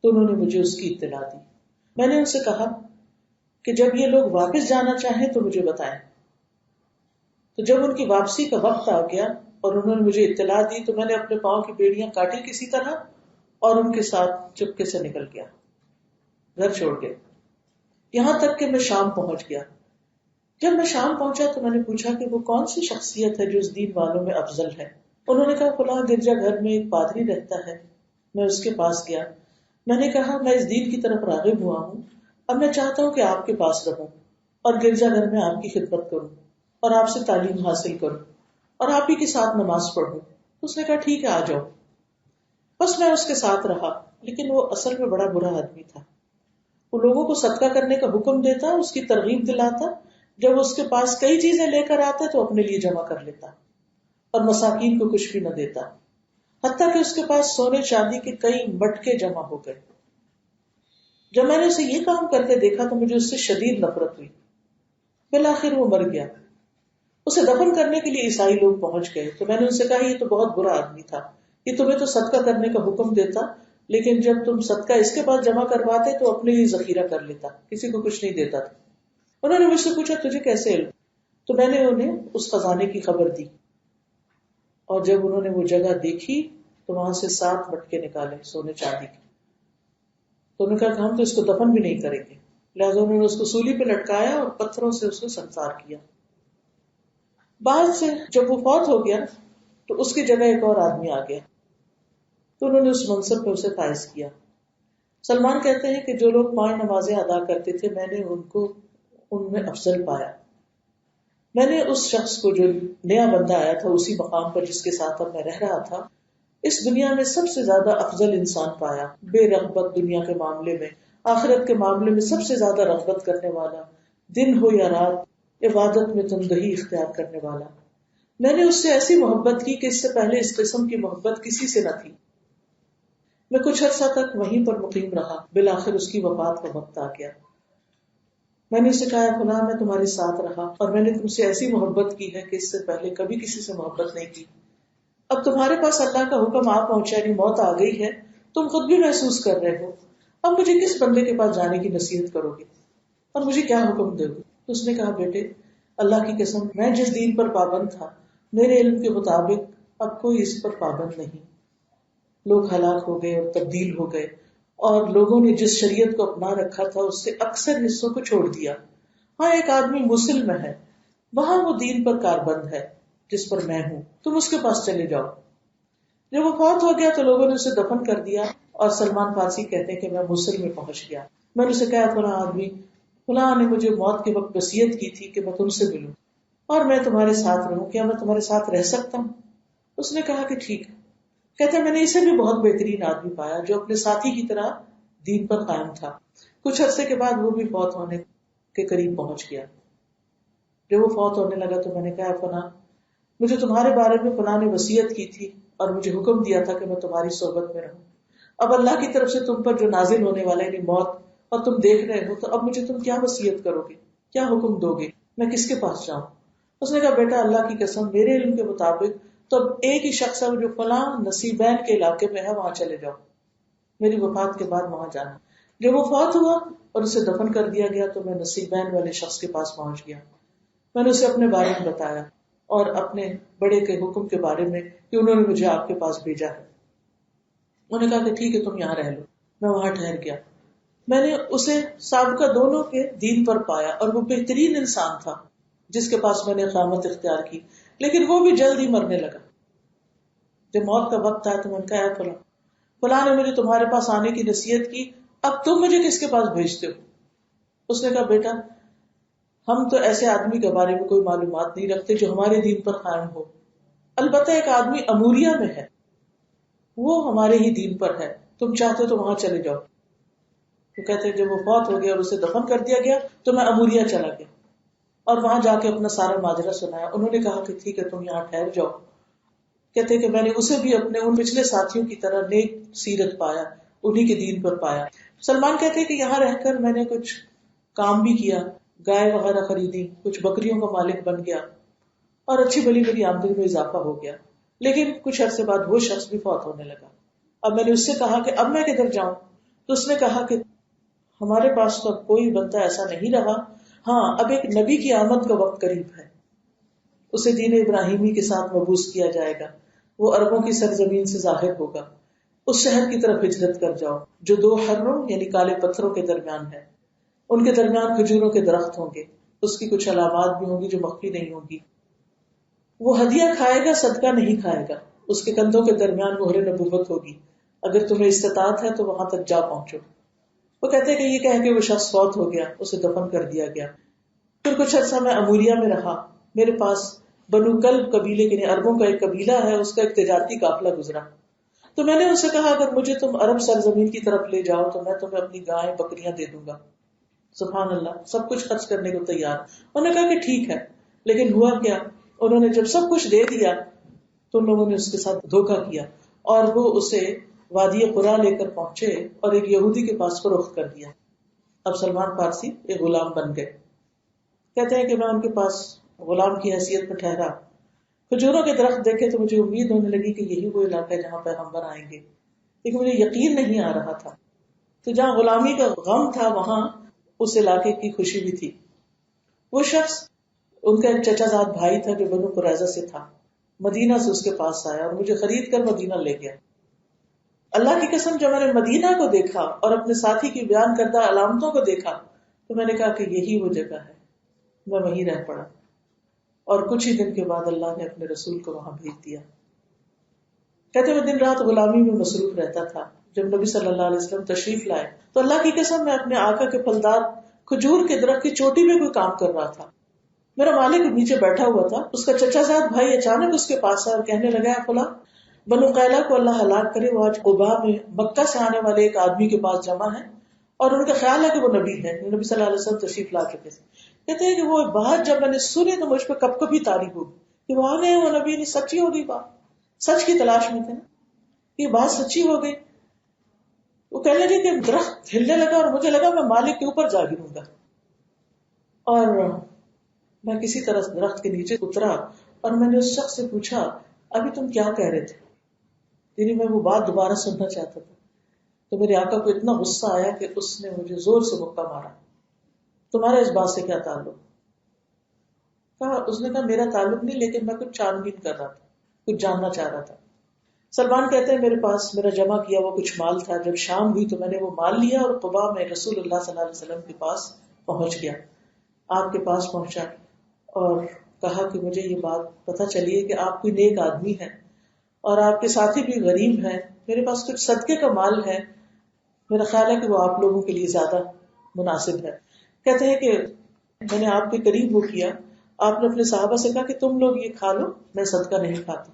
تو انہوں نے مجھے اس کی اطلاع دی۔ میں نے ان سے کہا کہ جب یہ لوگ واپس جانا چاہیں تو مجھے بتائیں۔ تو جب ان کی واپسی کا وقت آ گیا اور انہوں نے مجھے اطلاع دی تو میں نے اپنے پاؤں کی بیڑیاں کاٹی کسی طرح اور ان کے ساتھ چپکے سے نکل گیا، گھر چھوڑ گیا، یہاں تک کہ میں شام پہنچ گیا۔ جب میں شام پہنچا تو میں نے پوچھا کہ وہ کون سی شخصیت ہے جو اس دین والوں میں افضل ہے؟ انہوں نے کہا فلاں گرجا گھر میں ایک پادری رہتا ہے۔ میں اس کے پاس گیا، میں نے کہا میں اس دین کی طرف راغب ہوا ہوں، اب میں چاہتا ہوں کہ آپ کے پاس رہوں اور گرجا گھر میں آپ کی خدمت کروں اور آپ سے تعلیم حاصل کروں اور آپ ہی کے ساتھ نماز پڑھوں۔ اس نے کہا ٹھیک ہے آ جاؤ۔ بس میں اس کے ساتھ رہا، لیکن وہ اصل میں بڑا برا آدمی تھا۔ وہ لوگوں کو صدقہ کرنے کا حکم دیتا، اس کی ترغیب دلاتا، جب اس کے پاس کئی چیزیں لے کر آتا تو اپنے لیے جمع کر لیتا اور مساکین کو کچھ بھی نہ دیتا، حتیٰ کہ اس کے پاس سونے چاندی کے کئی مٹکے جمع ہو گئے۔ جب میں نے اسے یہ کام کرتے دیکھا تو مجھے اس سے شدید نفرت ہوئی۔ بالآخر وہ مر گیا۔ اسے دفن کرنے کے لیے عیسائی لوگ پہنچ گئے تو میں نے ان سے کہا یہ تو بہت برا آدمی تھا، یہ تمہیں تو صدقہ کرنے کا حکم دیتا، لیکن جب تم صدقہ اس کے پاس جمع کرواتے تو اپنے لیے ذخیرہ کر لیتا، کسی کو کچھ نہیں دیتا تھا. انہوں نے مجھ سے پوچھا تجھے کیسے علم؟ تو میں نے انہیں اس خزانے کی خبر دی، اور جب انہوں نے وہ جگہ دیکھی تو وہاں سے 7 مٹکے نکالے سونے چاندی کے. تو انہوں نے کہا کہ ہم تو اس کو دفن بھی نہیں کریں گے، لہٰذا انہوں نے اس کو سولی پہ لٹکایا اور پتھروں سے اس کو سنسار کیا. بعد سے جب وہ فوت ہو گیا تو اس کی جگہ ایک اور آدمی آ گیا، تو انہوں نے اس منصب پہ اسے فائز کیا. سلمان کہتے ہیں کہ جو لوگ 5 نمازیں ادا کرتے تھے میں نے ان میں افضل پایا. میں نے اس شخص کو جو نیا بندہ آیا تھا اسی مقام پر جس کے ساتھ اب میں رہ رہا تھا، اس دنیا میں سب سے زیادہ افضل انسان پایا، بے رغبت دنیا کے معاملے میں، آخرت کے معاملے میں سب سے زیادہ رغبت کرنے والا، دن ہو یا رات عبادت میں تندہی اختیار کرنے والا. میں نے اس سے ایسی محبت کی کہ اس سے پہلے اس قسم کی محبت کسی سے نہ تھی. میں کچھ عرصہ تک وہیں پر مقیم رہا، بالآخر اس کی وفات کا وقت آ گیا. میں نے اسے کہا فلاں میں تمہارے ساتھ رہا اور میں نے تم سے ایسی محبت کی ہے کہ اس سے پہلے کبھی کسی سے محبت نہیں کی. اب تمہارے پاس اللہ کا حکم آ پہنچا، یعنی موت آ گئی ہے، تم خود بھی محسوس کر رہے ہو، اب مجھے کس بندے کے پاس جانے کی نصیحت کرو گے اور مجھے کیا حکم دو گے؟ تو اس نے کہا بیٹے اللہ کی قسم میں جس دین پر پابند تھا میرے علم کے مطابق اب کوئی اس پر پابند نہیں. لوگ ہلاک ہو گئے اور تبدیل ہو گئے، اور لوگوں نے جس شریعت کو اپنا رکھا تھا اس سے اکثر حصوں کو چھوڑ دیا. ہاں ایک آدمی مسلم میں ہے، وہاں وہ دین پر کاربند ہے جس پر میں ہوں، تم اس کے پاس چلے جاؤ. جب وہ فوت ہو گیا تو لوگوں نے اسے دفن کر دیا، اور سلمان فارسی کہتے ہیں کہ میں موصل میں پہنچ گیا. میں نے اسے کہا فلاں آدمی فلاں نے مجھے موت کے وقت وصیت کی تھی کہ میں تم سے ملوں اور میں تمہارے ساتھ رہوں، کیا میں تمہارے ساتھ رہ سکتا ہوں؟ اس نے کہا کہ ٹھیک ہے. کہتے ہیں میں نے اسے بھی بہت بہترین آدمی پایا جو اپنے ساتھی کی طرح دین پر قائم تھا. کچھ عرصے کے بعد وہ بھی فوت ہونے کے قریب پہنچ گیا. جب وہ فوت ہونے لگا تو میں نے کہا فلاں مجھے تمہارے بارے میں فلاں نے وصیت کی تھی اور مجھے حکم دیا تھا کہ میں تمہاری صحبت میں رہوں. اب اللہ کی طرف سے تم پر جو نازل ہونے والا ہے یعنی موت، اور تم دیکھ رہے ہو، تو اب مجھے تم کیا وصیت کرو گے، کیا حکم دو گے، میں کس کے پاس جاؤں؟ اس نے کہا بیٹا اللہ کی قسم میرے علم کے مطابق تو اب ایک ہی شخص ہے جو فلاں نصیبین کے علاقے میں ہے، وہاں چلے جاؤ، میری وفات کے بعد وہاں جانا. جب وہ فوت ہوا اور اسے دفن کر دیا گیا تو میں نصیبین والے شخص کے پاس پہنچ گیا. میں نے اسے اپنے بارے میں بتایا اور اپنے بڑے کے حکم کے بارے میں کہ انہوں نے مجھے آپ کے پاس بھیجا ہے. انہوں نے کہا کہ ٹھیک ہے تم یہاں رہ لو. میں وہاں ٹھہر گیا. میں نے اسے سابقہ دونوں کے دین پر پایا اور وہ بہترین انسان تھا جس کے پاس میں نے اقامت اختیار کی، لیکن وہ بھی جلد ہی مرنے لگا. جب موت کا وقت آیا تو میں نے کہا فلاں فلاں نے مجھے تمہارے پاس آنے کی نصیحت کی، اب تم مجھے کس کے پاس بھیجتے ہو؟ اس نے کہا بیٹا ہم تو ایسے آدمی کے بارے میں کوئی معلومات نہیں رکھتے جو ہمارے دین پر قائم ہو، البتہ ایک آدمی اموریہ میں ہے، وہ ہمارے ہی دین پر ہے، تم چاہتے تو وہاں چلے جاؤ. تو کہتے ہیں جب وہ فوت ہو گیا اور اسے دفن کر دیا گیا تو میں اموریہ چلا گیا اور وہاں جا کے اپنا سارا ماجرا سنایا. انہوں نے کہا کہ ٹھیک ہے تم یہاں ٹھہر جاؤ. کہتے ہیں کہ میں نے اسے بھی اپنے ان پچھلے ساتھیوں کی طرح نیک سیرت پایا، انہی کے دین پر پایا. سلمان کہتے ہیں کہ یہاں رہ کر میں نے کچھ کام بھی کیا، گائے وغیرہ خریدی، کچھ بکریوں کا مالک بن گیا اور اچھی بلی میری آمدنی میں اضافہ ہو گیا. لیکن کچھ عرصے بعد وہ شخص بھی فوت ہونے لگا. اب میں نے اس سے کہا کہ اب میں کدھر جاؤں؟ تو اس نے کہا کہ ہمارے پاس تو اب کوئی بندہ ایسا نہیں رہا، ہاں اب ایک نبی کی آمد کا وقت قریب ہے، اسے دین ابراہیمی کے ساتھ مبعوث کیا جائے گا، وہ عربوں کی سرزمین سے ظاہر ہوگا، اس شہر کی طرف ہجرت کر جاؤ جو 2 حروں یعنی کالے پتھروں کے درمیان ہے، ان کے درمیان کھجوروں کے درخت ہوں گے، اس کی کچھ علامات بھی ہوں گی جو مخفی نہیں ہوں گی. وہ ہدیہ کھائے گا صدقہ نہیں کھائے گا، اس کے کندھوں کے درمیان مہر نبوت ہوگی، اگر تمہیں استطاعت ہے تو وہاں تک جا پہنچو. وہ کہتے ہیں کہ یہ کہہ کے وہ شخص فوت ہو گیا، اسے دفن کر دیا گیا. پھر کچھ عرصہ میں اموریہ میں رہا. میرے پاس بنو کلب قبیلے کے عربوں کا ایک قبیلہ ہے، اس کا ایک تجارتی قافلہ گزرا. تو میں نے ان سے کہا اگر مجھے تم عرب سرزمین کی طرف لے جاؤ تو میں تمہیں اپنی گائیں بکریاں دے دوں گا. سبحان اللہ، سب کچھ خرچ کرنے کو تیار. انہوں نے کہا کہ ٹھیک ہے. لیکن ہوا کیا، انہوں نے جب سب کچھ دے دیا تو ان لوگوں نے اس کے ساتھ دھوکا کیا اور وہ اسے وادی قرا لے کر پہنچے اور ایک یہودی کے پاس فروخت کر دیا. اب سلمان فارسی ایک غلام بن گئے. کہتے ہیں کہ میں ان کے پاس غلام کی حیثیت میں ٹھہرا. کھجوروں کے درخت دیکھے تو مجھے امید ہونے لگی کہ یہی وہ علاقہ ہے جہاں پیغمبر آئیں گے. لیکن مجھے یقین نہیں آ رہا تھا. تو جہاں غلامی کا غم تھا وہاں اس علاقے کی خوشی بھی تھی. وہ شخص ان کا ایک چچا زاد بھائی تھا جو بنو قریظہ سے تھا، مدینہ سے اس کے پاس آیا اور مجھے خرید کر مدینہ لے گیا. اللہ کی قسم جب میں نے مدینہ کو دیکھا اور اپنے ساتھی کی بیان کردہ علامتوں کو دیکھا تو میں نے کہا کہ یہی وہ جگہ ہے. میں وہیں رہ پڑا اور کچھ ہی دن کے بعد اللہ نے اپنے رسول کو وہاں بھیج دیا. کہتے میں دن رات غلامی میں مصروف رہتا تھا. جب نبی صلی اللہ علیہ وسلم تشریف لائے تو اللہ کی قسم میں اپنے آقا کے پھلدار کھجور کے درخت کی چوٹی میں کوئی کام کر رہا تھا. میرا مالک نیچے بیٹھا ہوا تھا. اس کا چچا زاد بھائی اچانک اس کے پاس آیا اور کہنے لگا ہے فلاں بنو قیلا کو اللہ ہلاک کرے، وہ آج قباء میں مکہ سے آنے والے ایک آدمی کے پاس جمع ہے اور ان کا خیال ہے کہ وہ نبی ہے. نبی صلی اللہ علیہ وسلم تشریف لا چکے تھے. کہتے ہیں کہ وہ بات جب میں نے سنی تو مجھ پہ کب کبھی تاریخ ہوگی کہ وہ آ گئے وہ نبی نہیں، سچی ہوگی بات، سچ کی تلاش میں تھے نا، یہ بات سچی ہو گئی. وہ کہنے لگے کہ درخت ہلنے لگا اور مجھے لگا میں مالک کے اوپر جا گروں گا. اور میں کسی طرح درخت کے نیچے اترا اور میں نے اس شخص سے پوچھا ابھی تم کیا کہہ رہے تھے؟ یعنی میں وہ بات دوبارہ سننا چاہتا تھا. تو میرے آقا کو اتنا غصہ آیا کہ اس نے مجھے زور سے مکہ مارا. تمہارا اس بات سے کیا تعلق؟ اس نے کہا میرا تعلق نہیں، لیکن میں کچھ چھان بین کر رہا تھا، کچھ جاننا چاہ رہا تھا. سلمان کہتے ہیں میرے پاس میرا جمع کیا وہ کچھ مال تھا. جب شام ہوئی تو میں نے وہ مال لیا اور قباء میں رسول اللہ صلی اللہ علیہ وسلم کے پاس پہنچ گیا. آپ کے پاس پہنچا اور کہا کہ مجھے یہ بات پتہ چلی ہے کہ آپ کوئی نیک آدمی ہے اور آپ کے ساتھی بھی غریب ہیں، میرے پاس کچھ صدقے کا مال ہے، میرا خیال ہے کہ وہ آپ لوگوں کے لیے زیادہ مناسب ہے. کہتے ہیں کہ میں نے آپ کے قریب وہ کیا، آپ نے اپنے صحابہ سے کہا کہ تم لوگ یہ کھا لو، میں صدقہ نہیں کھاتا.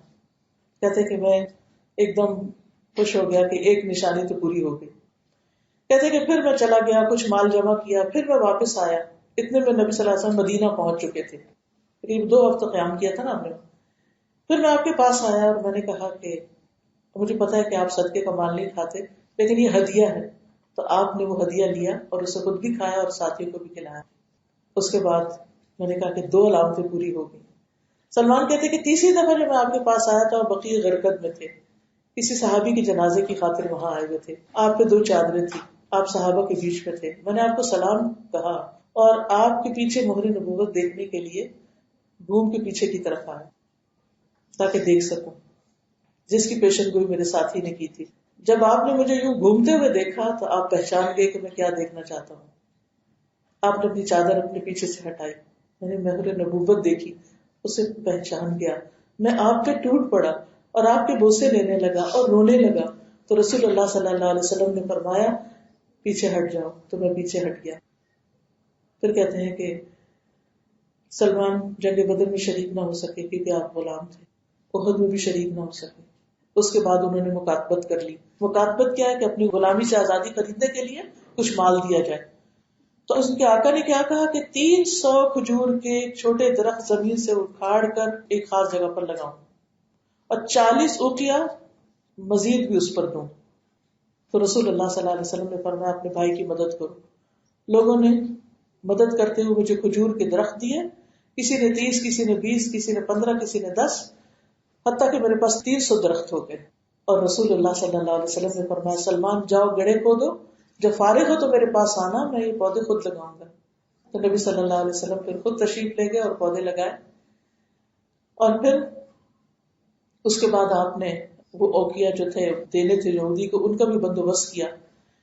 کہتے ہیں کہ میں ایک دم خوش ہو گیا کہ ایک نشانی تو پوری ہو گئی. کہتے ہیں کہ پھر میں چلا گیا، کچھ مال جمع کیا، پھر میں واپس آیا. اتنے میں نبی صلی اللہ علیہ وسلم مدینہ پہنچ چکے تھے، قریب 2 ہفتے قیام کیا تھا نا ہم نے. پھر میں آپ کے پاس آیا اور میں نے کہا کہ مجھے پتا ہے کہ آپ صدقے کا مال نہیں کھاتے لیکن یہ ہدیہ ہے. تو آپ نے وہ ہدیہ لیا اور اسے خود بھی کھایا اور ساتھی کو بھی کھلایا. اس کے بعد میں نے کہا کہ 2 علامتیں پوری ہو گئی. سلمان کہتے کہ تیسری دفعہ جب میں آپ کے پاس آیا تو آپ بقیع غرقد میں تھے، کسی صحابی کے جنازے کی خاطر وہاں آئے ہوئے تھے. آپ پہ 2 چادریں تھی، آپ صحابہ کے بیچ میں تھے. میں نے آپ کو سلام کہا اور آپ کے پیچھے مہر نبوت دیکھنے کے لیے گھوم کے پیچھے کی طرف آیا تاکہ دیکھ سکوں جس کی پیشن گوئی میرے ساتھی نے کی تھی. جب آپ نے مجھے یوں گھومتے ہوئے دیکھا تو آپ پہچان گئے کہ میں کیا دیکھنا چاہتا ہوں. آپ نے اپنی چادر اپنے پیچھے سے ہٹائی، میں نے مہر نبوت دیکھی، اسے پہچان گیا. میں آپ پہ ٹوٹ پڑا اور آپ کے بوسے لینے لگا اور رونے لگا. تو رسول اللہ صلی اللہ علیہ وسلم نے فرمایا پیچھے ہٹ جاؤ، تو میں پیچھے ہٹ گیا. پھر کہتے ہیں کہ سلمان جنگ بدر میں شریک نہ ہو سکے کیونکہ آپ غلام تھے، احد میں بھی شریک نہ ہو سکے. اس کے بعد انہوں نے مکاتبت کر لی. مکاتبت کیا ہے کہ اپنی غلامی سے آزادی خریدنے کے لیے کچھ مال دیا جائے. تو اس کے آقا نے کیا کہا کہ 300 کھجور کے چھوٹے درخت زمین سے اکھاڑ کر ایک خاص جگہ پر لگاؤں اور 40 اوقیہ مزید بھی اس پر دوں. تو رسول اللہ صلی اللہ علیہ وسلم نے فرمایا اپنے بھائی کی مدد کرو. لوگوں نے مدد کرتے ہوئے مجھے کھجور کے درخت دیے، کسی نے 30، کسی نے 20، کسی نے 15، کسی نے 10، حتیٰ کہ میرے پاس 300 درخت ہو گئے. اور رسول اللہ صلی اللہ علیہ وسلم نے فرمایا سلمان جاؤ گڑھے کھودو، جب فارغ ہو تو میرے پاس آنا، میں یہ پودے خود لگاؤں گا. تو نبی صلی اللہ علیہ وسلم پھر خود تشریف لے گئے اور پودے لگائے. اور پھر اس کے بعد آپ نے وہ اوقیہ جو تھے دینے تھے یہودی کو، ان کا بھی بندوبست کیا.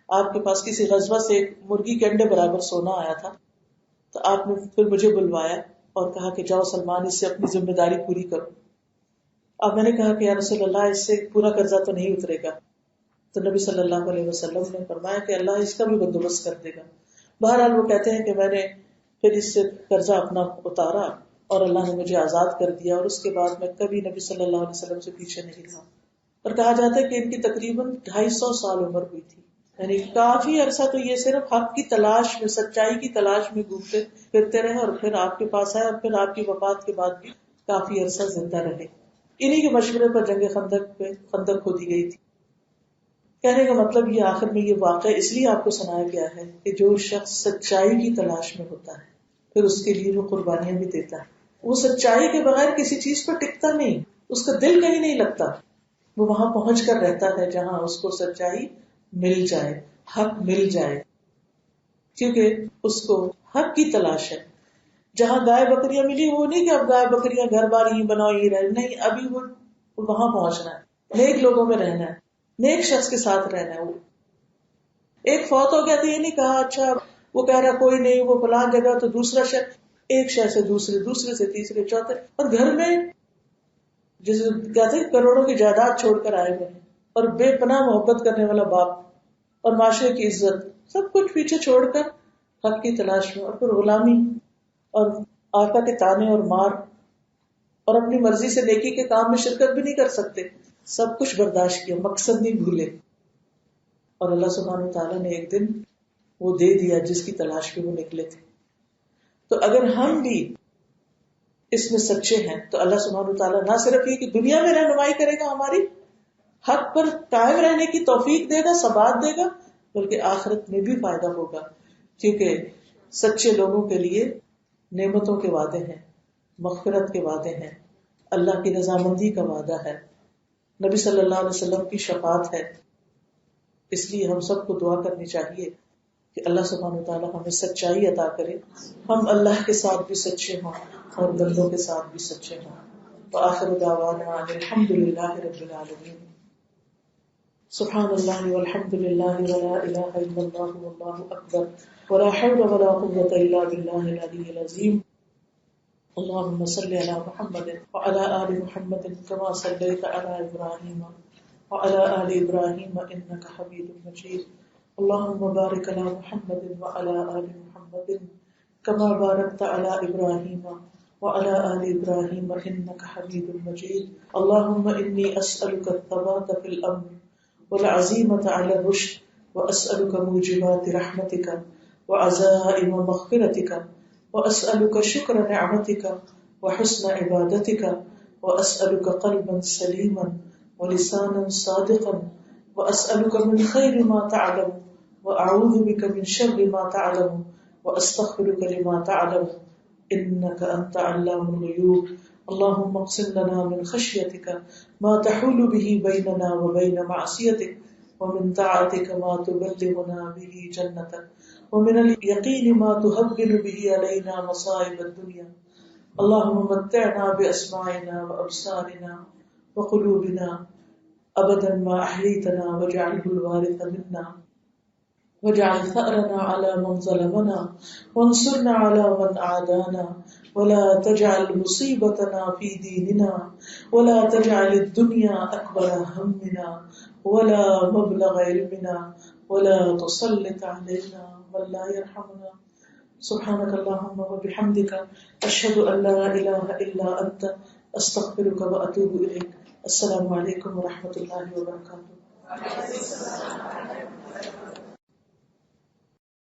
آپ کے پاس کسی غزوہ سے ایک مرغی کے انڈے برابر سونا آیا تھا، تو آپ نے پھر مجھے بلوایا اور کہا کہ جاؤ سلمان اس سے اپنی ذمہ داری پوری کرو. اب میں نے کہا کہ یا رسول اللہ اس سے پورا قرضہ تو نہیں اترے گا. تو نبی صلی اللہ علیہ وسلم نے فرمایا کہ اللہ اس کا بھی بندوبست کر دے گا. بہرحال وہ کہتے ہیں کہ میں نے پھر اس سے قرضہ اپنا اتارا اور اللہ نے مجھے آزاد کر دیا، اور اس کے بعد میں کبھی نبی صلی اللہ علیہ وسلم سے پیچھے نہیں رہا. اور کہا جاتا ہے کہ ان کی تقریباً 250 سال عمر ہوئی تھی، یعنی کافی عرصہ تو یہ صرف حق کی تلاش میں، سچائی کی تلاش میں گھومتے پھرتے رہے اور پھر آپ کے پاس آئے اور پھر آپ کی وفات کے بعد بھی کافی عرصہ زندہ رہے. انہی کے مشورے پر جنگ خندق کھودی گئی تھی. کہنے کا مطلب یہ آخر میں یہ واقعہ اس لیے آپ کو سنایا گیا ہے کہ جو شخص سچائی کی تلاش میں ہوتا ہے پھر اس کے لیے وہ قربانیاں بھی دیتا ہے. وہ سچائی کے بغیر کسی چیز پر ٹکتا نہیں، اس کا دل کہیں نہیں لگتا. وہ وہاں پہنچ کر رہتا ہے جہاں اس کو سچائی مل جائے، حق مل جائے، کیونکہ اس کو حق کی تلاش ہے. جہاں گائے بکریاں ملی وہ نہیں کہ اب گائے بکریاں گھر بار ہی بناؤ ہی رہے، نہیں، ابھی وہ وہاں پہنچنا ہے، نیک لوگوں میں رہنا ہے، نیک شخص کے ساتھ رہنا ہے. وہ ایک فوت ہو گیا تو یہ نہیں کہا اچھا وہ کہہ رہا کوئی نہیں وہ فلاں جگہ، تو دوسرا شہر، ایک شہر سے دوسرے، دوسرے سے تیسرے، چوتھے، اور گھر میں جسے کہتے ہیں کروڑوں کی جائیداد چھوڑ کر آئے ہوئے، اور بے پناہ محبت کرنے والا باپ اور معاشرے کی عزت، سب کچھ پیچھے چھوڑ کر حق کی تلاش میں، اور پھر غلامی اور آقا کے تانے اور مار، اور اپنی مرضی سے نیکی کے کام میں شرکت بھی نہیں کر سکتے، سب کچھ برداشت کیا، مقصد نہیں بھولے. اور اللہ سبحانہ وتعالیٰ نے ایک دن وہ دے دیا جس کی تلاش میں وہ نکلے تھے. تو اگر ہم بھی اس میں سچے ہیں تو اللہ سبحانہ وتعالیٰ نہ صرف یہ کہ دنیا میں رہنمائی کرے گا، ہماری حق پر قائم رہنے کی توفیق دے گا، ثبات دے گا، بلکہ آخرت میں بھی فائدہ ہوگا، کیونکہ سچے لوگوں کے لیے نعمتوں کے وعدے ہیں، مغفرت کے وعدے ہیں، اللہ کی رضامندی کا وعدہ ہے، نبی صلی اللہ علیہ وسلم کی شفاعت ہے. اس لیے ہم سب کو دعا کرنی چاہیے کہ اللہ سبحانہ وتعالیٰ ہمیں سچائی عطا کرے، ہم اللہ کے ساتھ بھی سچے ہوں اور بندوں کے ساتھ بھی سچے ہوں. وآخر دعوانا ان الحمد للہ رب العالمین. سبحان اللہ والحمد للہ ولا الہ الا اللہ واللہ اکبر ولا حول ولا قوة الا باللہ العلی العظیم. اللهم صل على محمد وعلى آل محمد كما صليت على إبراهيم وعلى آل إبراهيم إنك حميد مجيد. اللهم بارك على محمد وعلى آل محمد كما باركت على إبراهيم وعلى آل إبراهيم إنك حميد مجيد. اللهم إني أسألك الثبات في الأمر والعزيمة على الرشد وأسألك موجبات رحمتك وعزائم مغفرتك وأسألك شكر نعمتك وحسن عبادتك وأسألك قلبا سليما ولسانا صادقا وأسألك من خير ما تعلم وأعوذ بك من شر ما تعلم وأستغفرك لما تعلم إنك أنت علام الغيوب. اللهم اقسم لنا من خشيتك ما تحول به بيننا وبين معصيتك ومن طاعتك ما تبلغنا به جنتك ومن اليقين ما تهون به علينا مصائب الدنيا. اللهم متعنا بأسماعنا وأبصارنا وقلوبنا أبدا ما أحييتنا واجعله الوارث منا واجعل ثأرنا على من ظلمنا وانصرنا على من عادانا ولا تجعل مصيبتنا في ديننا ولا تجعل الدنيا أكبر همنا ولا مبلغ علمنا ولا تسلط علينا من لا يرحمنا. سبحانك اللهم وبحمدك أشهد أن لا إله إلا أنت أستغفرك وأتوب إليك. السلام علیکم ورحمۃ اللہ وبرکاتہ.